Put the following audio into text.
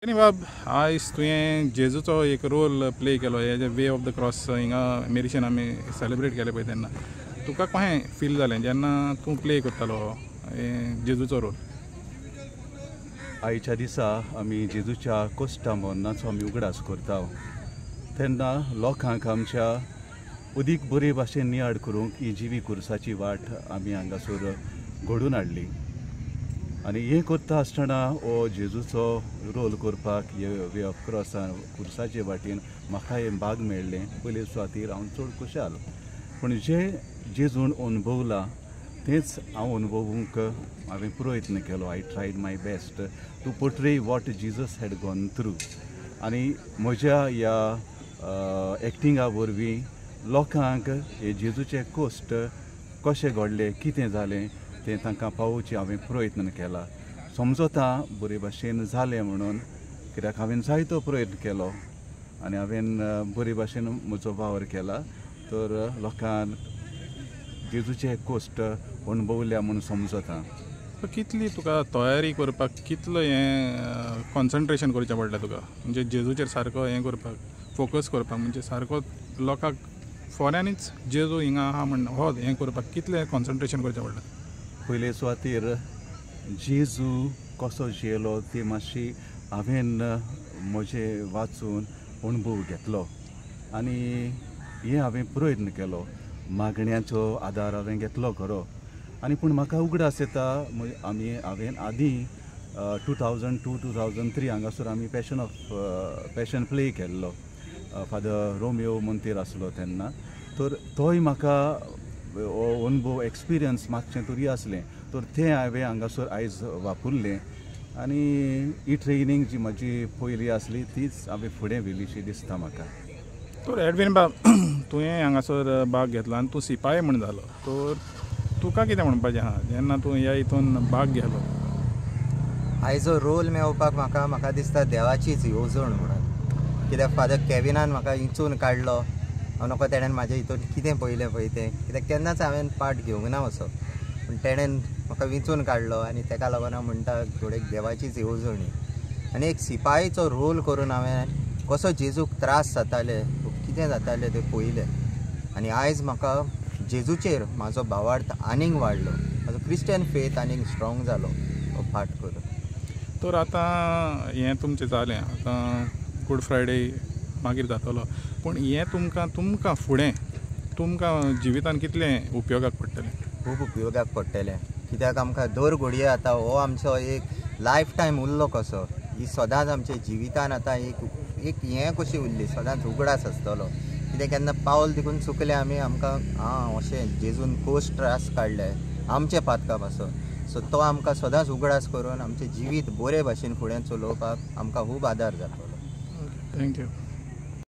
आनी बाब आयज तुवें जेजूचो एक रोल प्ले केलो हे वे ऑफ द क्रॉस हिंगा मेरिशेन आमी सेलेब्रेट केले पळय तेन्ना तुका कशें फील जालें जेन्ना तूं प्ले करतालो जेजूचो रोल? आयच्या दिसा आमी जेजूच्या कोस्टा मोन्नाचो आमी उगडास करता तेन्ना लोकांक आमच्या अदीक बरे भाशेन नियाड करूंक ही जिवी कुर्साची वाट आमी हांगासर घडून हाडली आनी हें करता आसतना हो जेजूचो रोल करपाक वे ऑफ क्रॉस कुर्साचे वाटेन म्हाका हें भाग मेळ्ळें पयले सुवातेर हांव चड खुशाल पूण जें जेजून अनुभवलां तेंच हांव अनुभवूंक हांवें प्रयत्न केलो. I tried my best to portray what Jesus had gone through आनी म्हज्या ह्या एक्टिंगा वरवीं लोकांक हे जेजूचे कोस्ट कशें घडले कितें जालें तें तांकां पावोवचें हांवें प्रयत्न केला. समजोता बरे भाशेन जालें म्हणून कित्याक हांवें जायतो प्रयत्न केलो आनी हांवें बरे भाशेन म्हजो वावर केला तर लोकांक जेजूचे कोस्ट अणभवल्या म्हणून समजता. कितली तुका तयारी करपाक कितलो हें कॉन्सन्ट्रेशन करचें पडलें तुका म्हणजे जेजूचेर सारको हें करपाक फोकस करपाक म्हणजे सारको लोकांक फोऱ्यांनीच जेजू हिंगा आहा म्हण हो हें करपाक कितलें कॉन्सन्ट्रेशन करचें पडलें? पयले सुवातेर जेजू कसो जियेलो ती मातशी हांवें म्हजें वाचून अणभव घेतलो आनी हें हांवें प्रयत्न केलो मागण्यांचो आदार हांवें घेतलो खरो आनी पूण म्हाका उगडास येता हांवें आदीं 2002-2003 हांगासर आमी पॅशन प्ले केल्लो फादर रोमियो मोंतेर आसलो तेन्ना तर तोय म्हाका अनुभव एक्सपिरियन्स मातशें तरी आसलें तर तें हांवें हांगासर आयज वापरलें आनी ही ट्रेनींग जी म्हजी पयली आसली तीच हांवें फुडें व्हेलीशी दिसता म्हाका. तर एडवीन बाब तुवें हांगासर भाग घेतलो आनी तूं सिपाही म्हण जालो तर तुका कितें म्हणपाचें आहा जेन्ना तूं ह्या हितून भाग घेतलो? आयजो रोल मेळोवपाक म्हाका दिसता देवाचीच येवजण म्हणून कित्याक फादर कॅविनान म्हाका हिंचून काडलो हांव नको तेणेन म्हाज्या हितून कितें पयलें पळय तें कित्याक केन्नाच हांवें पार्ट घेवंक ना असो पूण तेणेन म्हाका विंचून काडलो आनी ताका लागून हांव म्हणटा थोडे देवाचीच येवजणी आनी एक सिपाहीचो रोल करून हांवें कसो जेजूक त्रास जाताले कितें जातालें तें पयलें आनी आयज म्हाका जेजूचेर म्हाजो भावार्थ आनीक वाडलो म्हाजो क्रिस्टियन फेथ आनीक स्ट्रॉंग जालो हो पाठ करून. तर आतां हें तुमचें जालें आतां गूड फ्रायडे मागीर जातलो पूण हें तुमकां फुडें तुमकां जिवितान कितलें उपयोगाक पडटलें? खूब उपयोगाक पडटलें कित्याक आमकां दर घडये आतां हो आमचो एक लायफ टायम उरलो कसो ही सदांच आमच्या जिवितान आतां एक हें कशी उरली सदांच उगडास आसतलो कित्याक केन्ना पावल देखून चुकलें आमी आमकां अशें जेजून खूब त्रास काडले आमचे पातका पासून सो तो आमकां सदांच उगडास करून आमचें जिवीत बरे भाशेन फुडें चलोवपाक आमकां खूब आदार जातलो. थँक्यू.